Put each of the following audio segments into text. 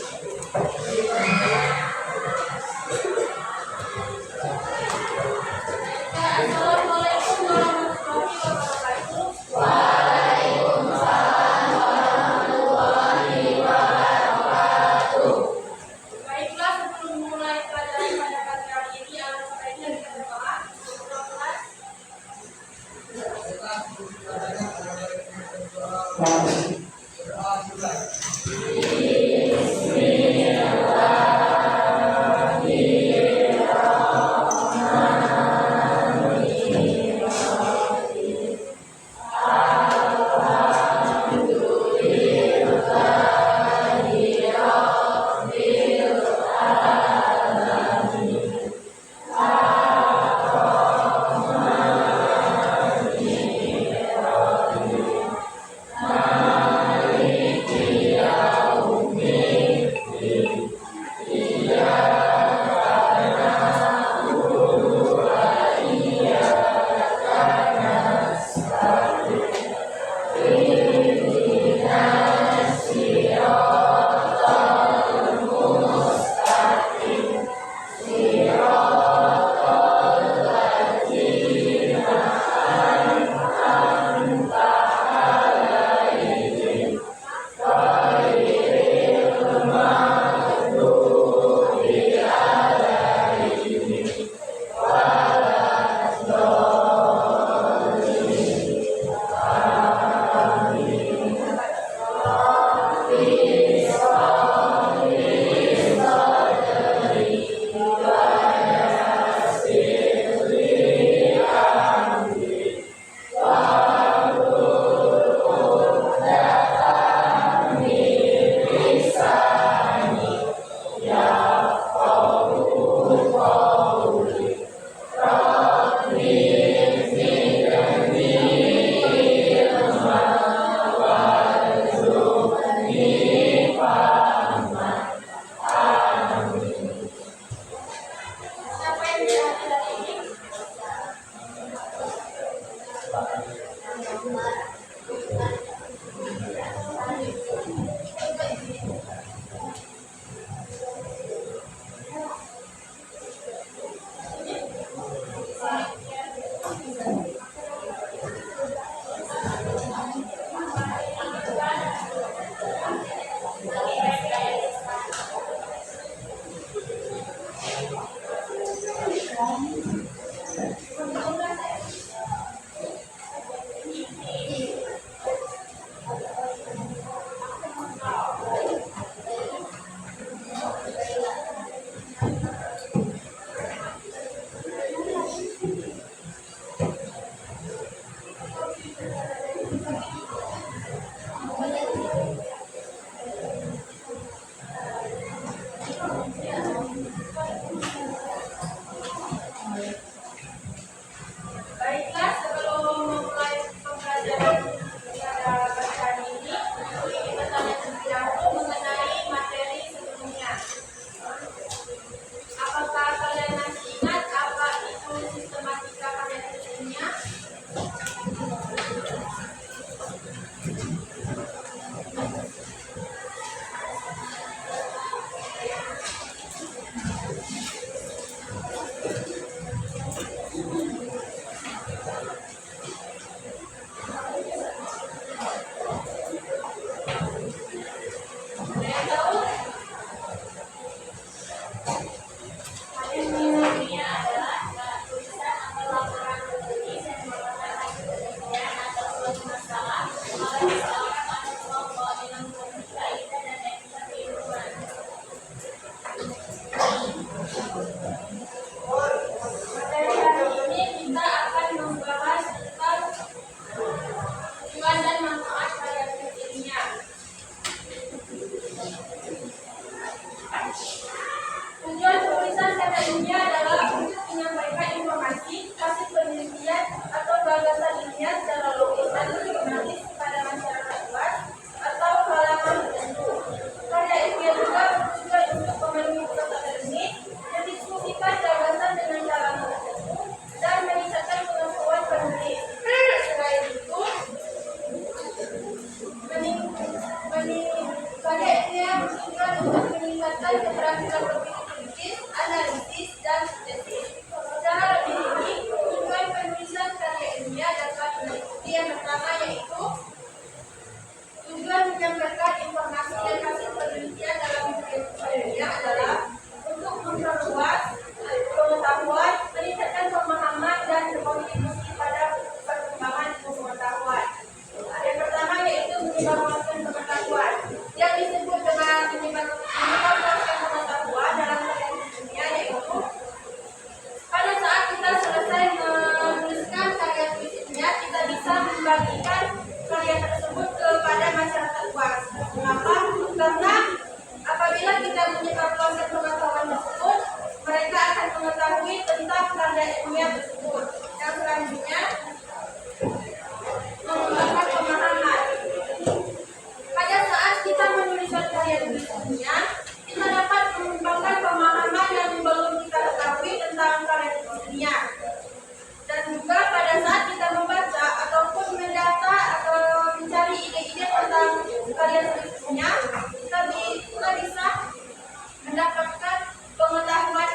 Bismillahirrahmanirrahim. menunjukkan keterampilan berpikir kritis, analisis, dan sintesis. Secara lebih rinci, tujuan penulisan karya ilmiah dapat meliputi yang pertama yaitu tujuan menyampaikan informasi dan hasil penelitian dalam karya adalah untuk memperluas pengetahuan, meningkatkan pemahaman, dan berkontribusi pada perkembangan pengetahuan. Yang pertama yaitu menyebarluaskan pengetahuan, yang disebut dengan menyebarluaskan pengetahuan dalam karya ilmiah yaitu pada saat kita selesai menuliskan karya tulis ilmiah, kita bisa membagikan karya tersebut kepada masyarakat luas. Mengapa? Karena apabila kita menyebarluaskan pengetahuan tersebut, mereka akan mengetahui tentang karya ilmiah tersebut. Yang selanjutnya, mengembangkan pemahaman. Pada saat kita menuliskan karya tulis ilmiah, kita dapat mengembangkan pemahaman yang belum kita ketahui tentang karya tulis ilmiah. Dan juga pada saat kita membaca ataupun mendata atau mencari ide-ide tentang karya tulis ilmiah, kita bisa mendapatkan pengetahuan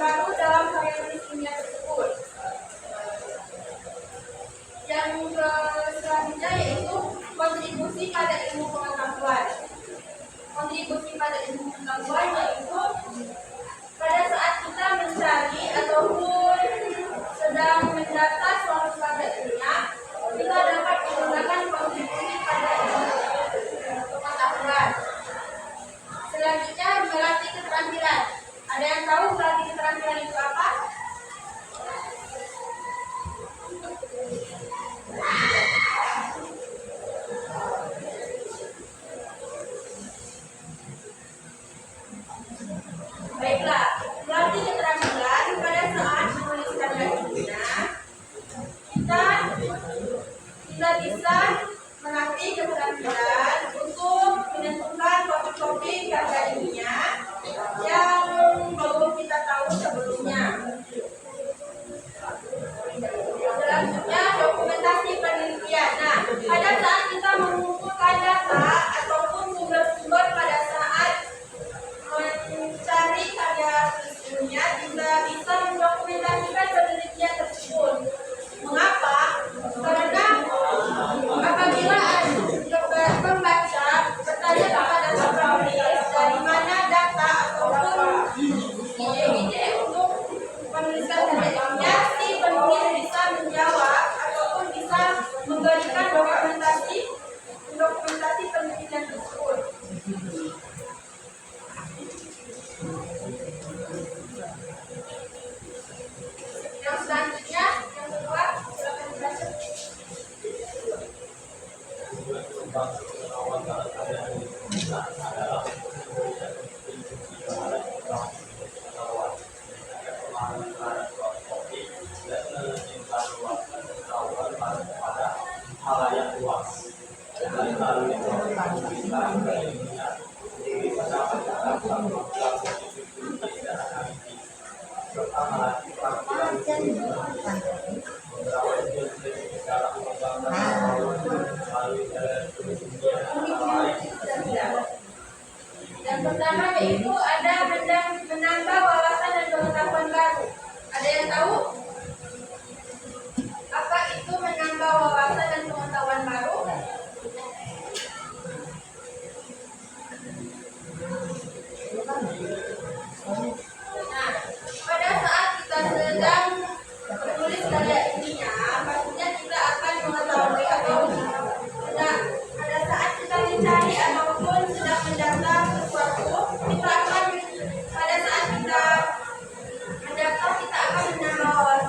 baru dalam karya tulis ilmiah tersebut. Yang selanjutnya yaitu kontribusi pada ilmu pengetahuan. Kontribusi pada ilmu pengetahuan yaitu pada saat kita mencari ataupun sedang mendata suatu karya ilmiah, kita dapat menggunakan kontribusi pada ilmu pengetahuan. Selanjutnya, melatih keterampilan. Ada yang tahu melatih keterampilan itu apa? Baiklah, melatih keterampilan pada saat menulis karya ilmiah, kita bisa melatih keterampilan untuk menentukan topik-topik karya ilmiah yang belum kita tahu sebelumnya. Selanjutnya, dokumentasi penelitian. Nah, pada saat kita mengumpulkan data ataupun sumber-sumber pada saat mencari karya ilmiah, kita bisa mendokumentasikan penelitian tersebut. Mengapa? Karena apabila pembaca bertanya kepada penulis dari mana data ataupun ide-ide untuk menuliskan karya ilmiah, si penulis bisa menjawab ataupun bisa memberikan dokumentasi penelitian tersebut. Yang selanjutnya, yang kedua, silakan dibaca. Yang pertama yaitu ada menambah wawasan dan pengetahuan baru. Ada yang tahu apa itu menambah wawasan dan pengetahuan baru? Nah, pada saat kita sedang menulis karya ilmiah, pastinya kita akan mengetahui atau pada saat kita mencari ataupun sedang mendata sesuatu, kita akan pada saat kita mendata kita akan menambah wawasan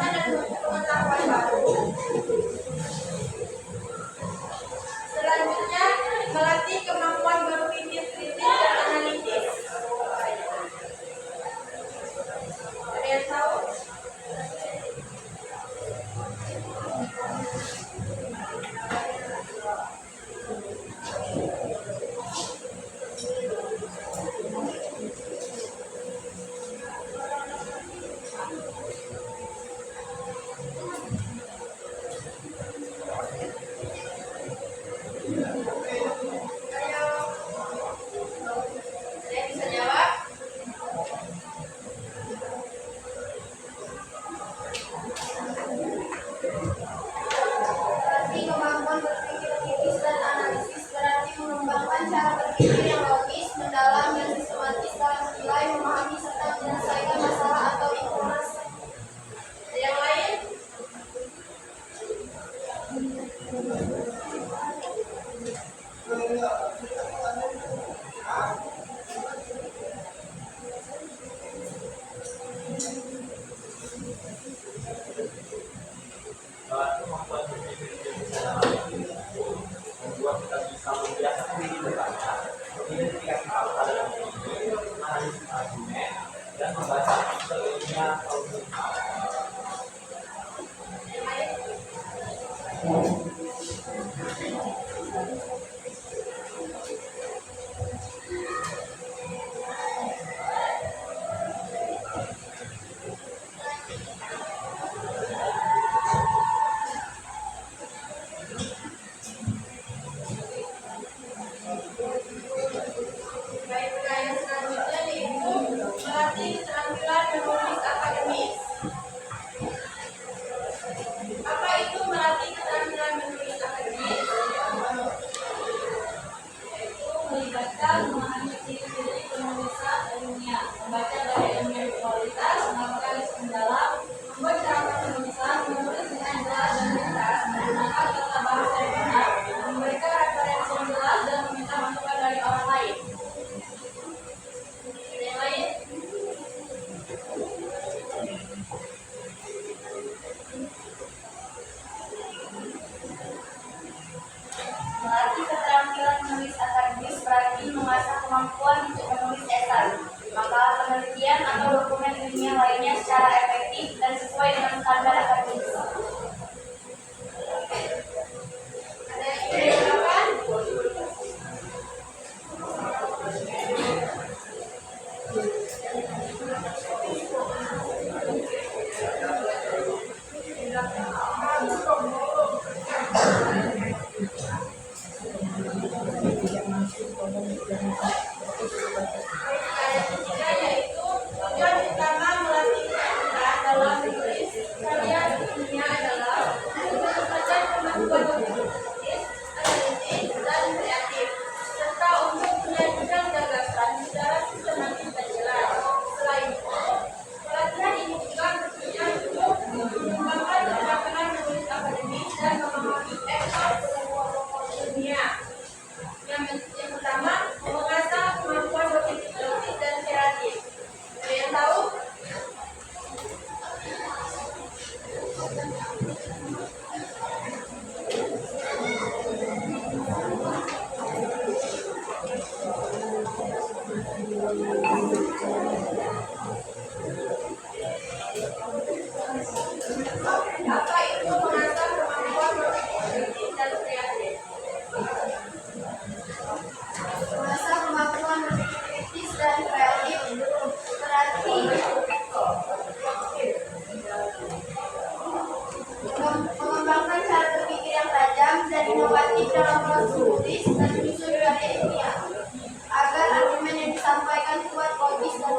kemampuan untuk menulis esai, makalah penelitian atau dokumen ilmiah lainnya secara efektif dan sesuai dengan standar akademis. Ada yang ingin menambahkan? Yang ketiga yaitu tujuan utama melatih kita dalam menulis karya ilmiah adalah untuk meningkatkan kemampuan kritis, analitis, dan kreatif, serta untuk menyajikan gagasan secara sistematis dan jelas. Selain itu, pelatihan ini juga bertujuan untuk mengembangkan keterampilan menulis akademis dan memahami ekspor ilmiah. Yang pertama, mengasah kemampuan berpikir logis dan kreatif. Ada yang tahu? Apa itu mengasah kemampuan berpikir logis dan kreatif? Mengasah kemampuan berpikir kritis dan kreatif berarti mengembangkan cara berpikir yang tajam dan inovatif dalam proses menulis dan menyusun karya ilmiah agar argumen yang disampaikan kuat, logis, dan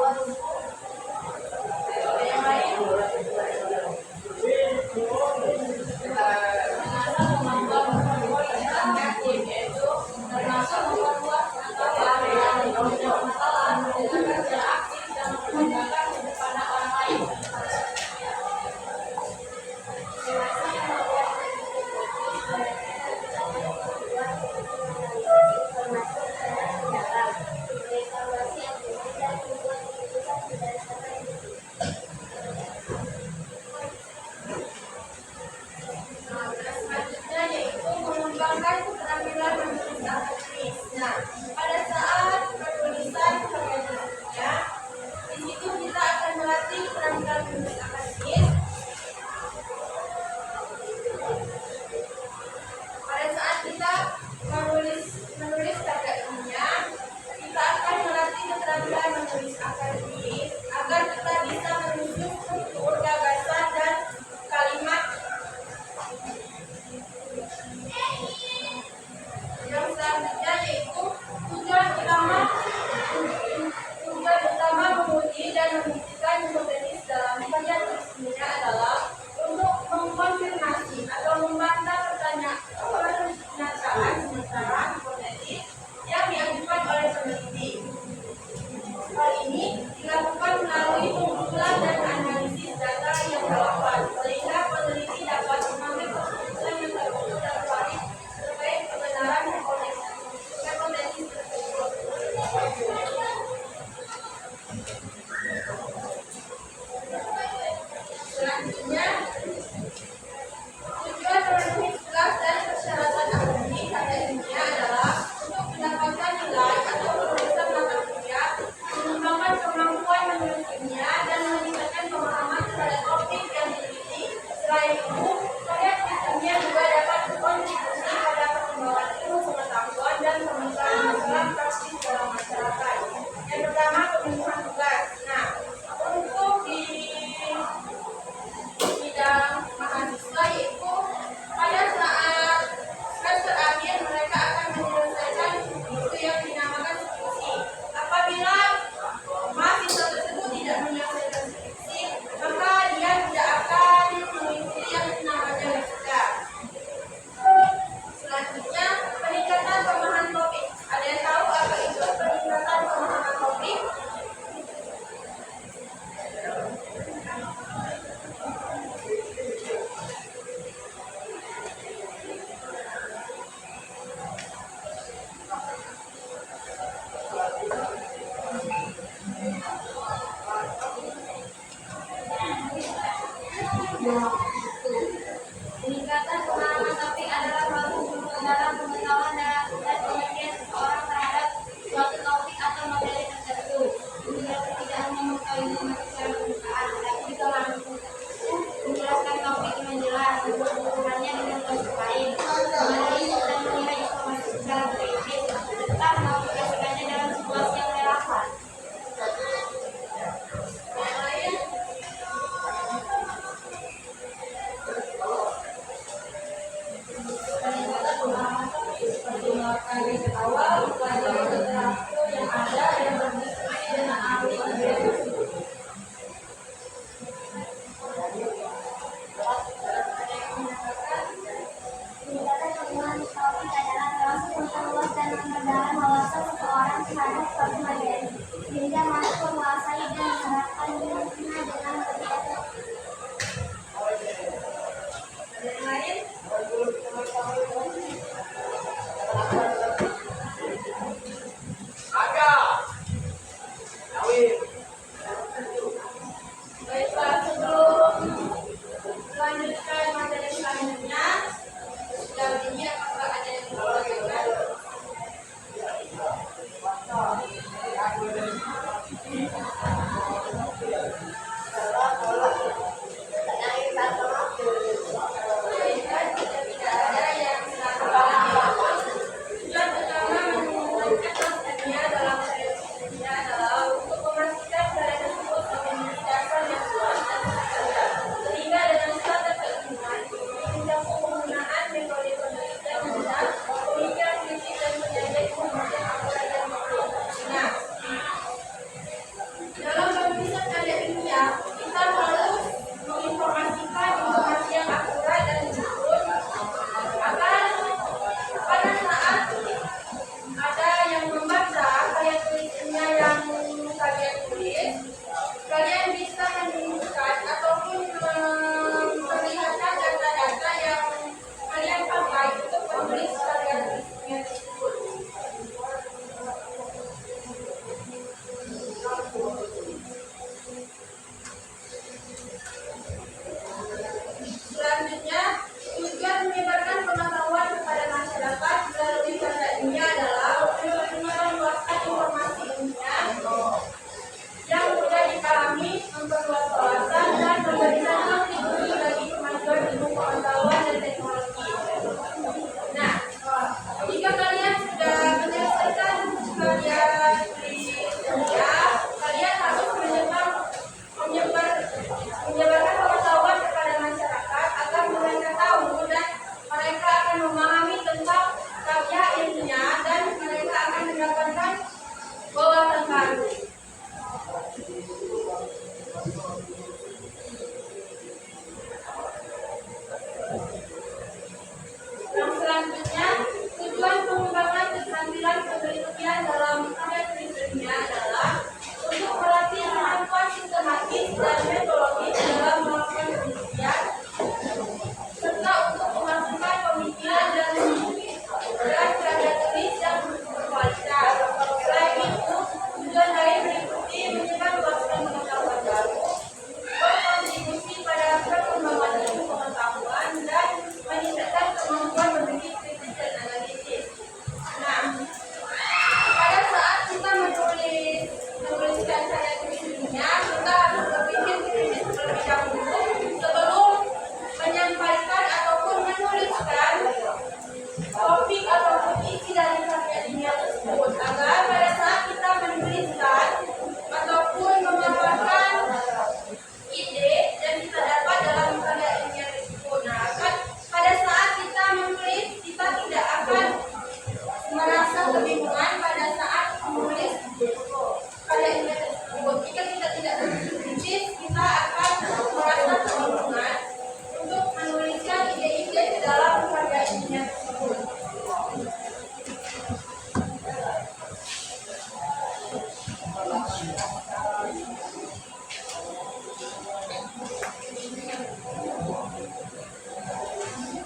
baru. Yang selanjutnya, tujuan pengembangan keterampilan penelitian dalam karya tulis ilmiah adalah untuk melatih kemampuan sistematis dan metodologis dalam melakukan penelitian, serta untuk menghasilkan pemikiran dan karya tulis yang berkualitas. Selain itu, tujuan lain meliputi menyebarluaskan pengetahuan baru, berkontribusi pada perkembangan ilmu pengetahuan, dan meningkatkan kemampuan berpikir kritis dan analitis. Nah, pada saat kita menuliskan karya tulis ilmiah, kita harus berpikir kritis terlebih dahulu sebelum menyampaikan ataupun menuliskan topik ataupun isi dari karya ilmiah tersebut, agar pada saat kita menuliskan ataupun memaparkan ide yang kita dapat dalam karya ilmiah tersebut. Nah, akan pada saat kita menulis, kita tidak akan merasa kebingungan pada saat menulis karya ilmiah tersebut. Jika kita tidak kritis, kita akan merasa kebingungan untuk menuliskan ide-ide di dalam karya ilmiah tersebut.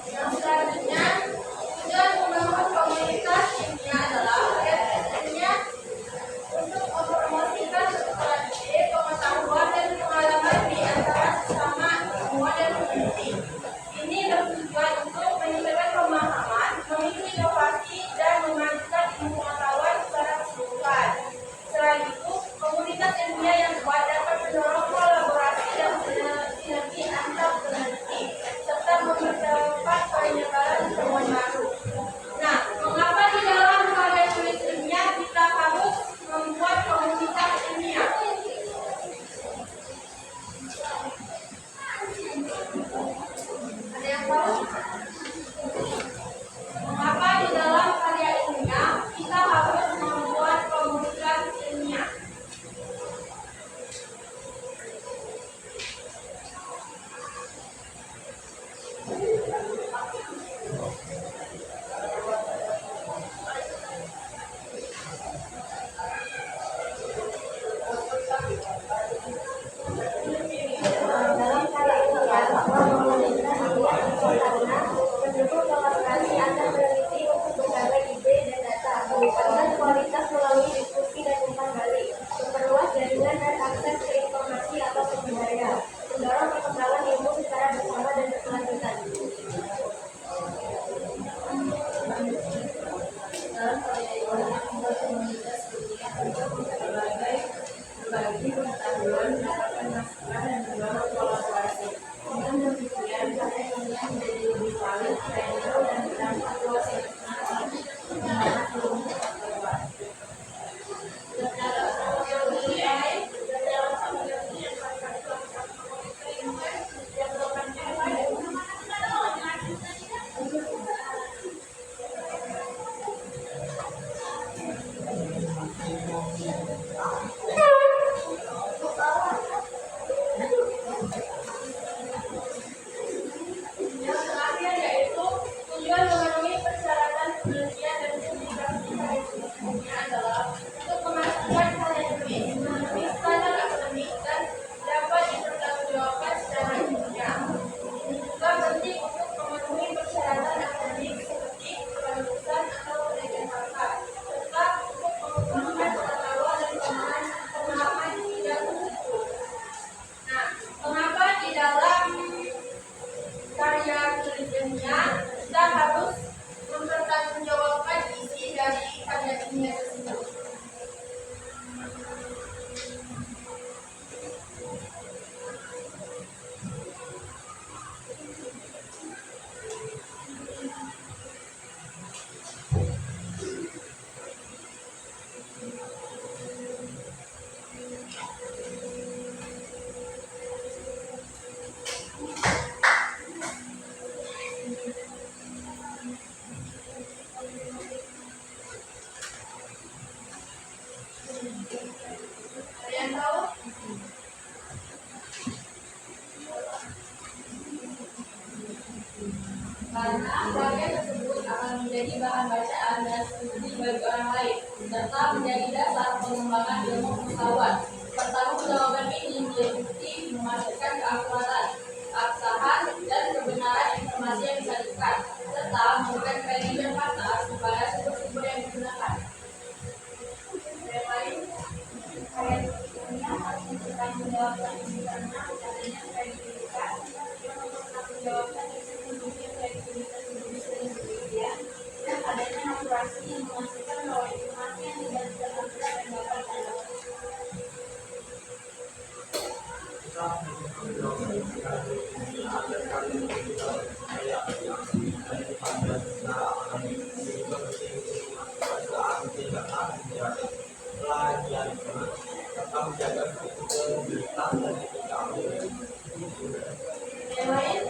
Yang selanjutnya, tujuan membangun komunitas ilmiah adalah karya tulis ilmiah untuk mempromosikan pertukaran ide, pengetahuan, dan pengalaman di antara sesama ilmuwan dan peneliti. Ini bertujuan untuk meningkatkan pemahaman, memicu inovasi, dan memajukan ilmu pengetahuan secara keseluruhan. Selain itu, komunitas ilmiah yang kuat dapat mendorong kolaborasi dan sinergi antar peneliti, serta mempercepat penyebaran temuan baru. Nah, mengapa di dalam karya tulis ilmiah kita harus membuat komunitas ilmiah? Ada yang tahu? Mengapa di dalam karya ilmiah kita harus membuat komunitas ilmiah? pesawat. Pertanggungjawaban ini meliputi memastikan keakuratan, keabsahan, dan kebenaran informasi yang disajikan, serta memberikan kredit dan pantas kepada sumber-sumber yang digunakan. Yang lain, Saya sebetulnya harus mempertanggungjawabkan ini karena adanya kredibilitas yang mempertanggungjawabkan sesungguhnya kredibilitas Indonesia dan adanya akurasi yang memastikan bahwa informasi yang dibagikan akurat dan dapat dilakukan. yang lain,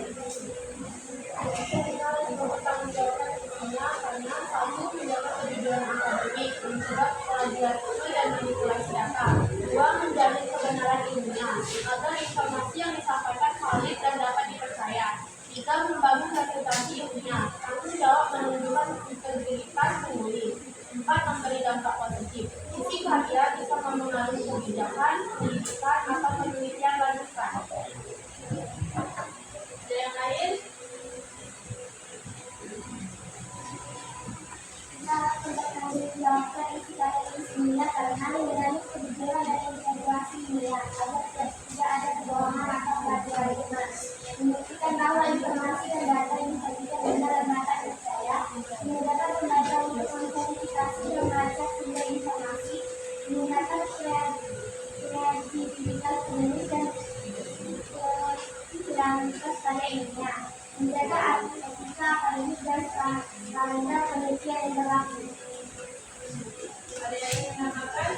kita harus mempertanggungjawabkan semuanya karena satu menjaga kejujuran akademik, mencegah plagiarisme dan manipulasi data. Dua, menjamin kebenaran ilmiah agar informasi yang disampaikan valid dan dapat dipercaya. Tiga, membangun reputasi ilmiah. Tanggung jawab menunjukkan integritas penulis. Empat, memberi dampak positif. Sisi karya bisa mempengaruhi kebijakan, pendidikan, atau penelitian lanjutan. Ada yang lain? Kita harus mempertanggungjawabkan isi karya ilmiah karena menjalin kejujuran dan integrasi ilmiah agar tidak ada kebohongan atau plagiarisme. Membuktikan bahwa informasi dan data yang disajikan benar dan dapat dipercaya. Memudahkan pembaca untuk memverifikasi dan melacak sumber informasi. Meningkatkan kreativitas penulis dan kreativitas karya ilmiah. Menjaga etika akademik dan standar penelitian yang berlaku. Ada yang ingin menambahkan?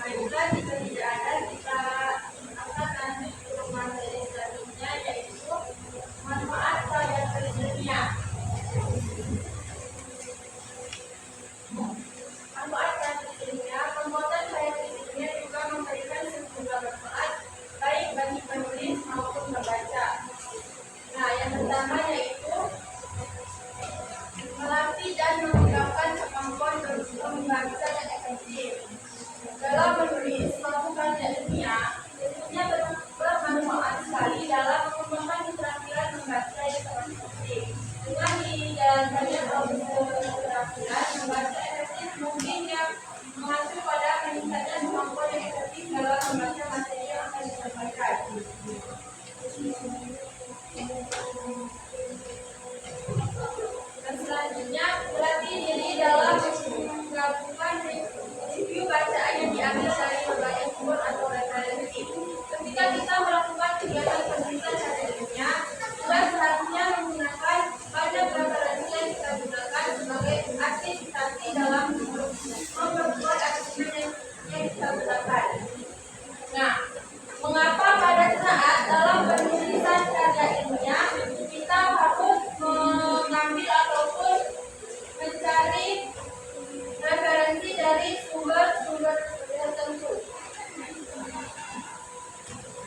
Baiklah, jika tidak ada, kita akan lanjut ke materi selanjutnya, yaitu manfaat karya tulis ilmiah. Manfaat karya tulis ilmiah, pembuatan karya tulis ilmiah juga memberikan sejumlah manfaat baik bagi penulis maupun pembaca. Nah, yang pertama yaitu melatih dan mengembangkan kemampuan membaca dan efektif. Dalam menulis suatu karya ilmiah, tentunya bermanfaat sekali dalam mengembangkan keterampilan membaca yang sangat penting. Dengan dijalankannya proses keterampilan membaca efektif mungkin yang mengacu pada peningkatan kemampuan yang efektif dalam membaca materi yang akan disampaikan. Dan selanjutnya, melatih diri dalam menggabungkan review bacaan yang diambil dari berbagai sumber atau referensi. Ketika kita melakukan kegiatan penulisan karya ilmiah, kita seharusnya menggunakan banyak referensi yang kita gunakan sebagai asistasi dalam memperkuat argumen yang kita gunakan. Nah, mengapa pada saat dalam penulisan karya ilmiah kita harus mengambil ataupun mencari referensi dari sumber-sumber tertentu?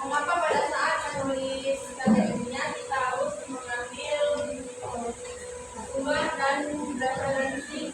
Mengapa pada saat menulis karya ilmiah kita harus mengambil sumber dan referensi?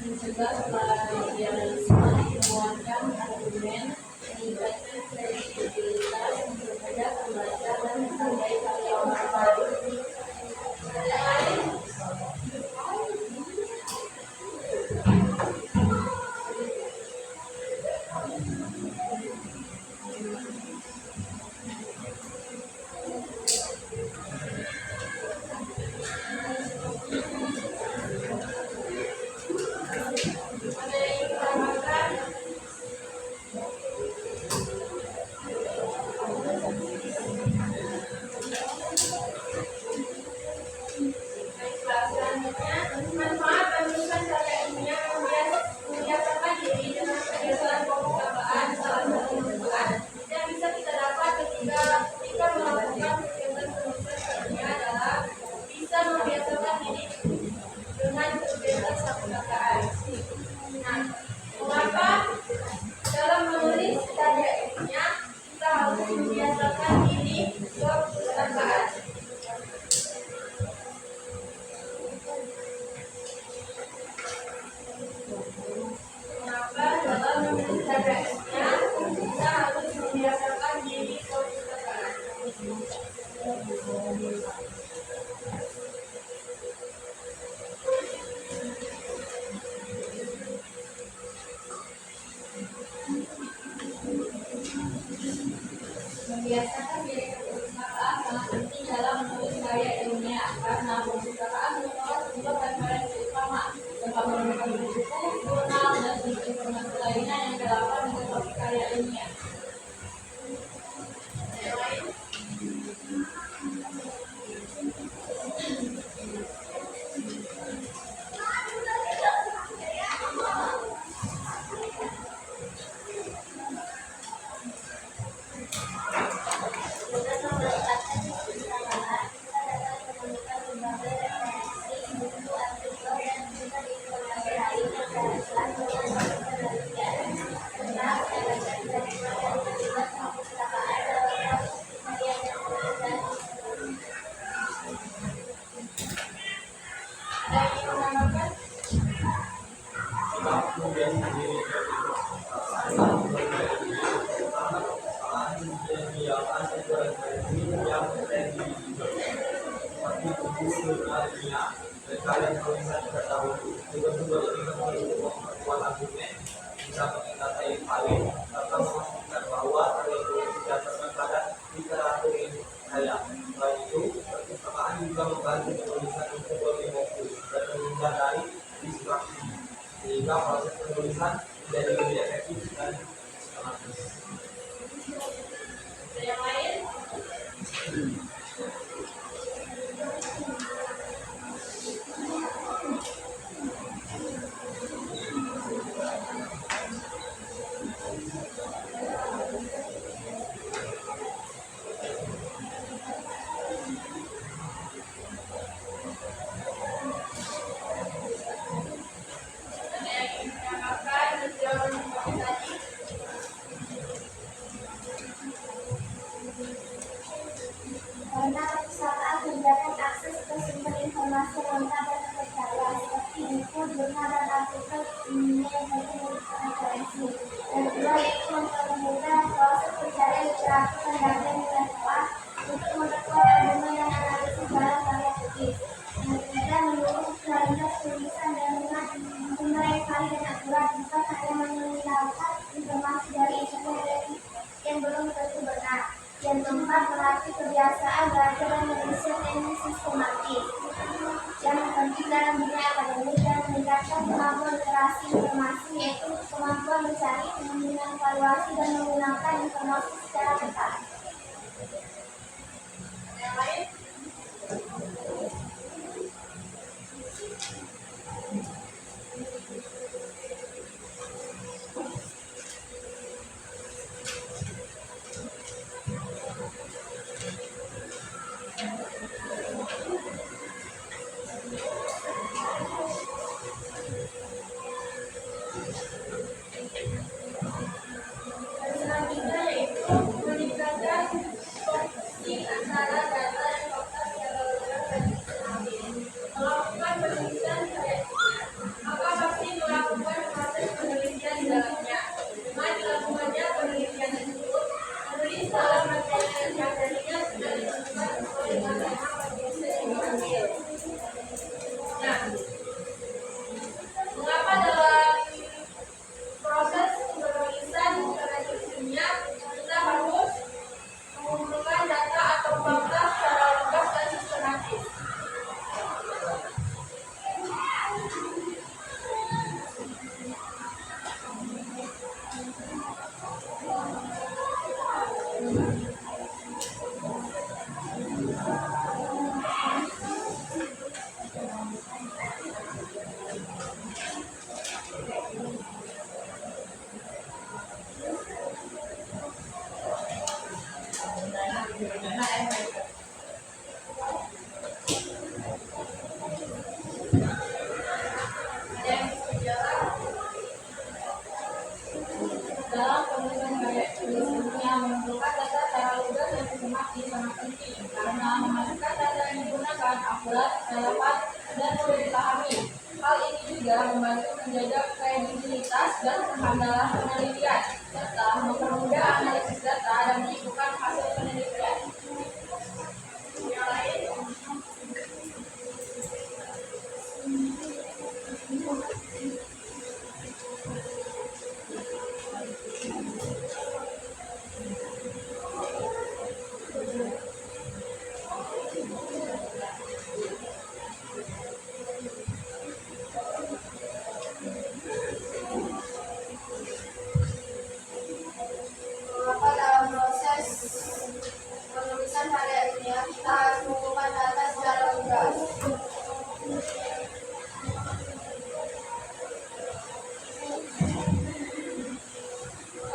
Mencegah plagiarisme, menguatkan argumen, meningkatkan kredibilitas, mempermudah pembaca dan menghargai karya orang baru. Ada yang lain? Biasakan diri perpustakaan sangat penting dalam menulis karya ilmiah karena perpustakaan merupakan sumber referensi utama dapat menemukan buku, jurnal, dan sumber informasi lainnya yang relevan dengan topik karya ilmiah. Yang lain, Dengan memanfaatkan perpustakaan, kita dapat menemukan berbagai referensi, buku, artikel, dan sumber informasi lain yang relevan dengan topik penelitian. Sebab sangat dari terlibat perpustakaan dalam proses pencarian dan penulisan. ada yang ingin menambahkan? bisa mengingatkan yang paling serta memastikan bahwa karya tulis didasarkan pada literatur yang kaya. Selain itu, perpustakaan juga membantu penulisan untuk lebih fokus dan menghindar dari distraksi, sehingga proses penulisan menjadi lebih efektif dan sistematis. Ada yang lain? Ada yang ingin menambahkan menjawab topik tadi? Karena perpustakaan memberikan akses ke sumber informasi lengkap dan terpercaya seperti buku, jurnal, dan artikel ilmiah yang memiliki referensi. Dan kedua yaitu mempermudah proses pencarian literatur dan data yang relevan untuk memperkuat argumen dan analisis dalam karya tulis. Yang ketiga mendukung kualitas tulisan dan sumber yang valid dan akurat, bukan hanya menghilangkan informasi dari internet yang belum tentu benar. Yang keempat, melatih kebiasaan belajar dan riset yang sistematis. Yang penting dalam dunia akademik dan meningkatkan kemampuan literasi informasi, yaitu kemampuan mencari, mengevaluasi, dan menggunakan informasi secara tepat. Ada yang lain? Dan selanjutnya yaitu meningkatkan koneksi antara data dan fakta secara benar dan sistematis. Melakukan penelitian karya ilmiah, maka pasti melakukan proses penelitian di dalamnya. Dengan dilakukannya penelitian tersebut, penulis dalam materinya sudah ditentukan sesuai dengan tema penelitian yang diambil. Nah, mengapa dalam proses penulisan karya tulisnya kita harus mengumpulkan data atau fakta secara lengkap dan sistematis? Ada yang bisa jawab? Dalam penulisan karya tulis ilmiah, mengumpulkan data secara lugas dan sistematis sangat penting karena memastikan data yang digunakan akurat, relevan, dan mudah dipahami. Hal ini juga membantu menjaga kredibilitas dan kehandalan penelitian, serta mempermudah analisis data dan menyimpulkan hasil penelitian. Yang lain?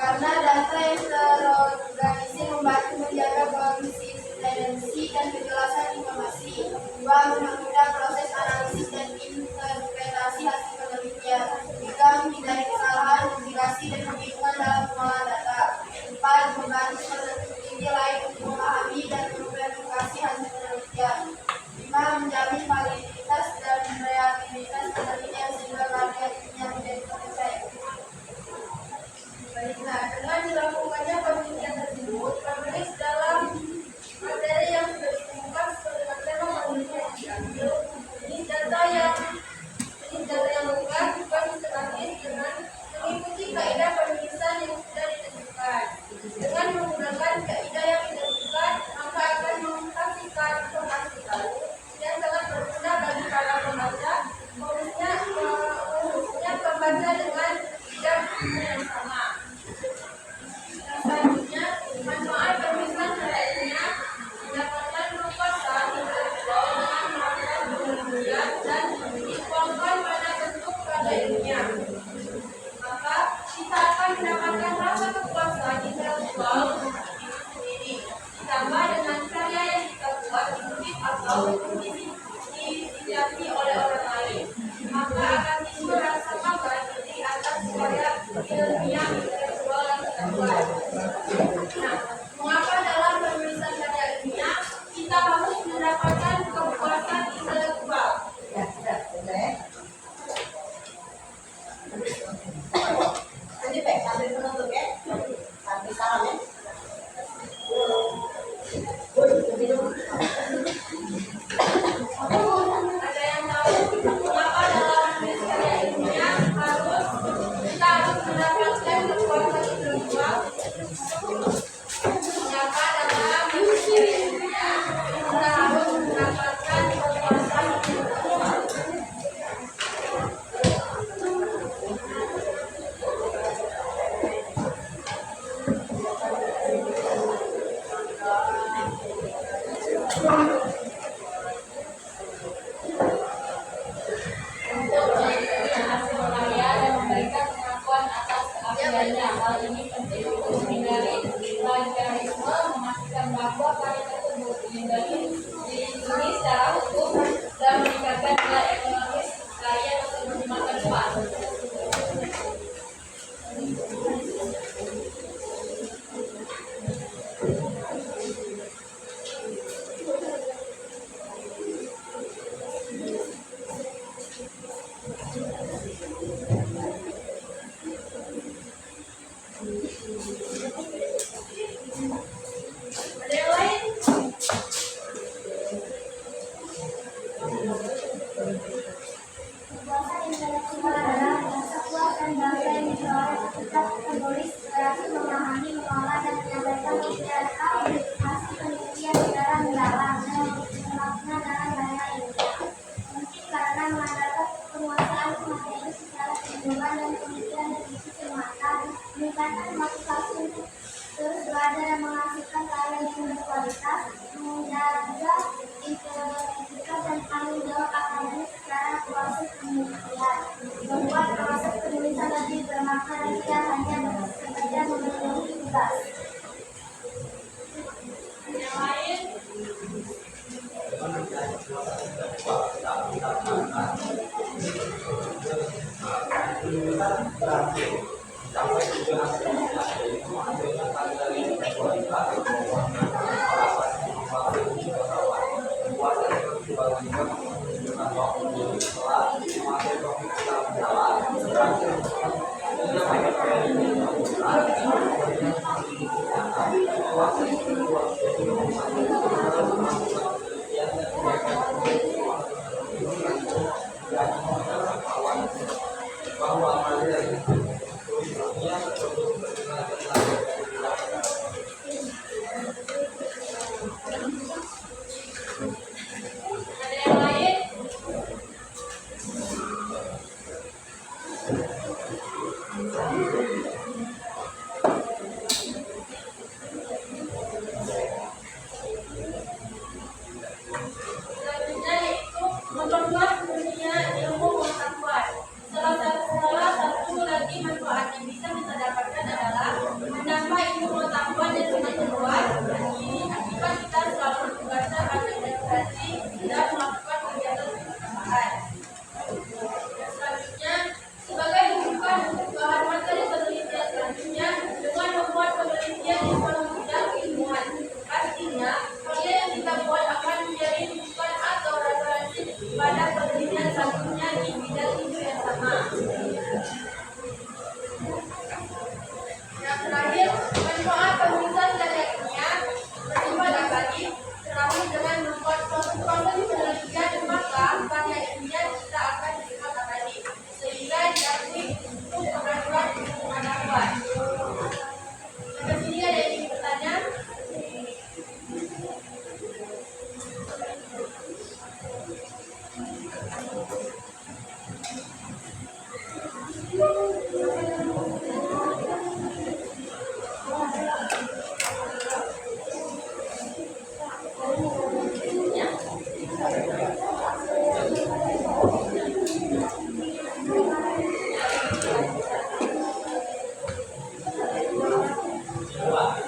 Karena data yang terorganisir membantu menjaga konsistensi dan kejelasan informasi. 2. Mempermudah proses analisis dan interpretasi hasil penelitian. 3. Menghindari kesalahan, duplikasi, dan kebingungan dalam pengolahan data. 4. Membantu peneliti lain untuk memahami dan memverifikasi hasil penelitian. 5. Menjamin validitas dan reliabilitas penelitian sehingga karya-karya menjadi terpercaya. Baiklah, dengan dilakukannya penelitian tersebut, penulis dalam materi yang sudah ditemukan sesuai dengan tema penelitian diambil jenis data yang lengkap bukan sistematis dengan mengikuti kaidah penulisan yang sudah ditentukan. Dengan menggunakan kaidah yang ditentukan, maka akan menghasilkan informasi baru yang sangat berguna bagi para pembaca, khususnya pembaca dengan bidang yang sama. Selanjutnya, manfaat penulisan secara ilmiah didapatkan berupa saat intelektual dengan melakukan penelitian dan dituangkan pada bentuk karya ilmiah. Maka kita akan mendapatkan rasa kepuasan intelektual untuk diri sendiri, ditambah dengan karya yang kita buat dikutip atau diinisiasi oleh orang lain. Maka akan timbul rasa bangga diri atas karya ilmiah intelektual yang kita buat. Nah, mengapa dalam penulisan karya ilmiah kita harus mendapatkan kepuasan intelektual? Ya, sudah, boleh. Nanti Pak, sambil menutup ya. Sambil salam ya. Ada yang tahu mengapa dalam menulis karya ilmiah kita harus mendapatkan kepuasan intelektual? Mengapa dalam menulis karya ilmiah kita harus mendapatkan kepuasan intelektual? Untuk menjadikan hasil karya dan memberikan pengakuan atas keahliannya. Hal ini penting untuk menghindari plagiarisme, memastikan bahwa karya tersebut dilindungi secara hukum dan meningkatkan nilai ekonomis karya tersebut di masa depan. Ada yang lain? Kepuasan intelektual adalah rasa puas dan bangga yang diperoleh ketika penulis berhasil memahami, mengolah, dan menyampaikan beberapa hasil penelitian secara mendalam dan bermakna dalam bahasa ilmiah. Mungkin karena mengandalkan penguasaan materi secara keseluruhan dan pemikiran kritis semata, meningkatkan motivasi untuk terus belajar dan menghasilkan karya yang berkualitas, menjaga integritas dan tanggung jawab akademis secara proses penelitian, membuat proses penulisan lebih bermakna dan tidak hanya sekedar memenuhi tugas. Yang lain? Berarti sampai tujuan hasilnya yaitu adanya karya yang berkualitas, bahwa materi tulisannya tersebut Ada yang lain? Selanjutnya yaitu memperluas dunia ilmu pengetahuan. Salah satu lagi manfaat yang bisa kita dapatkan adalah Sampai sini ada yang ingin bertanya?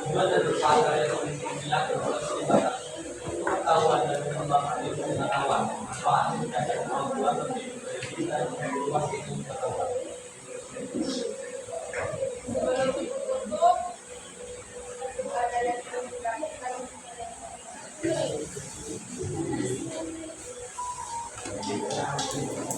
Dua dan berpada yang dibilang pengetahuan dan pengembangan ilmu pengetahuan manfaat meningkatkan kemampuan lebih kita luas ilmu pengetahuan. Sebelum ditutup, ada yang ingin bertanya? Terima kasih.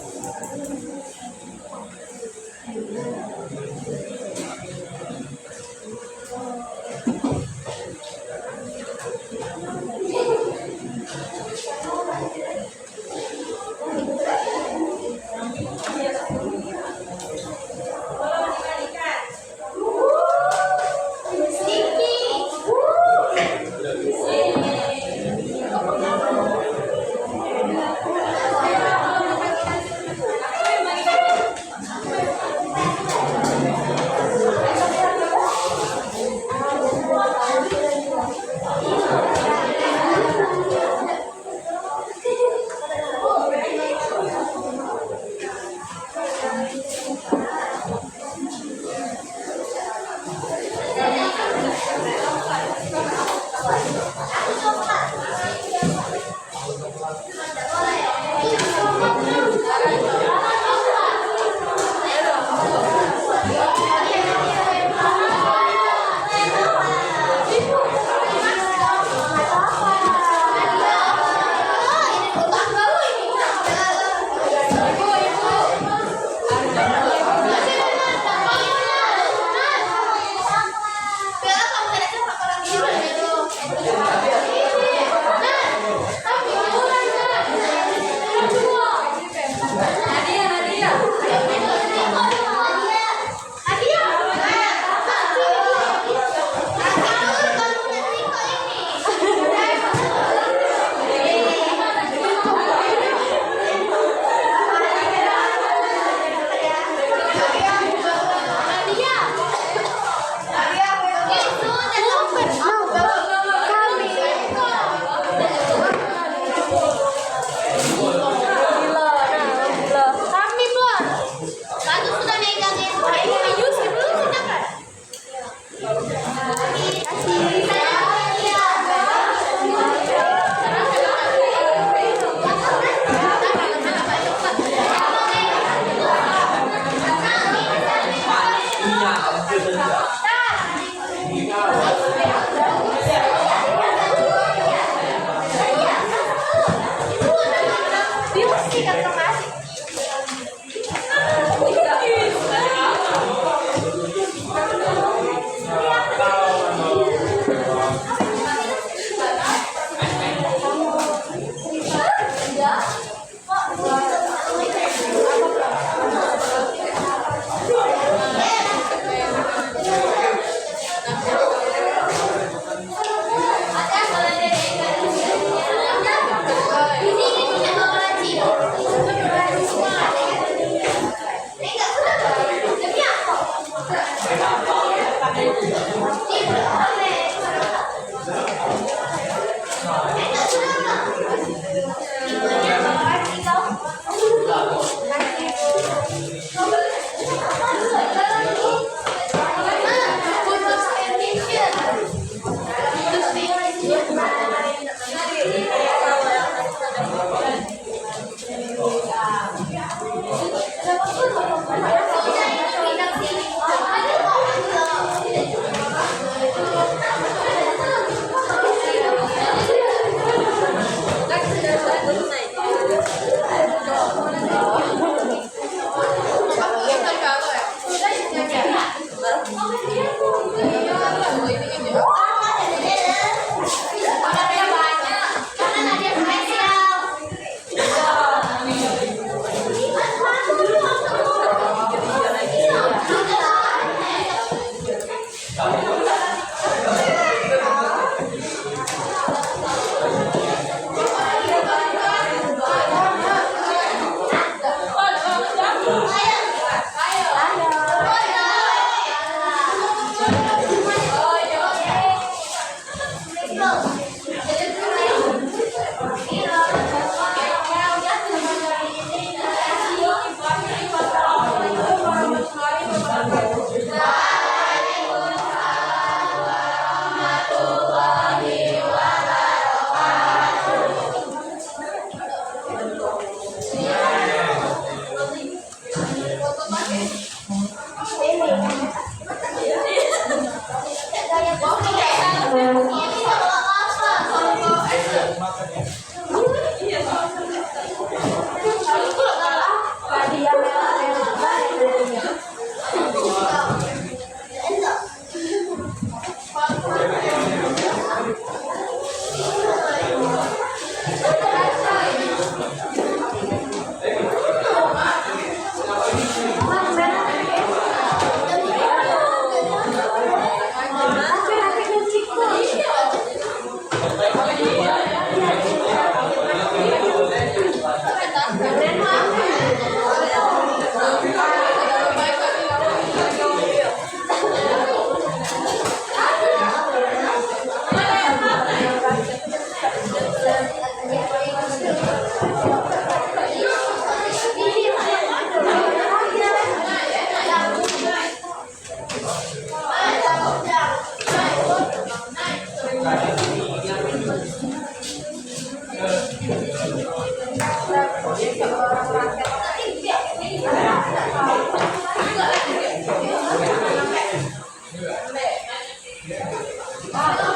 Ah,